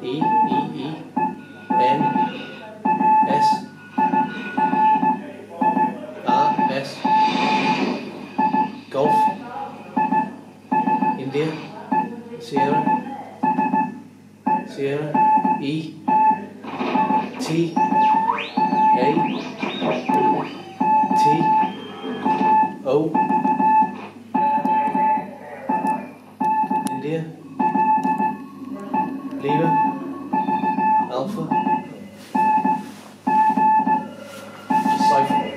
E, N, S, R, S, Golf, India, Sierra, E, T, A, T, O, India, Lima, Alpha, Cipher.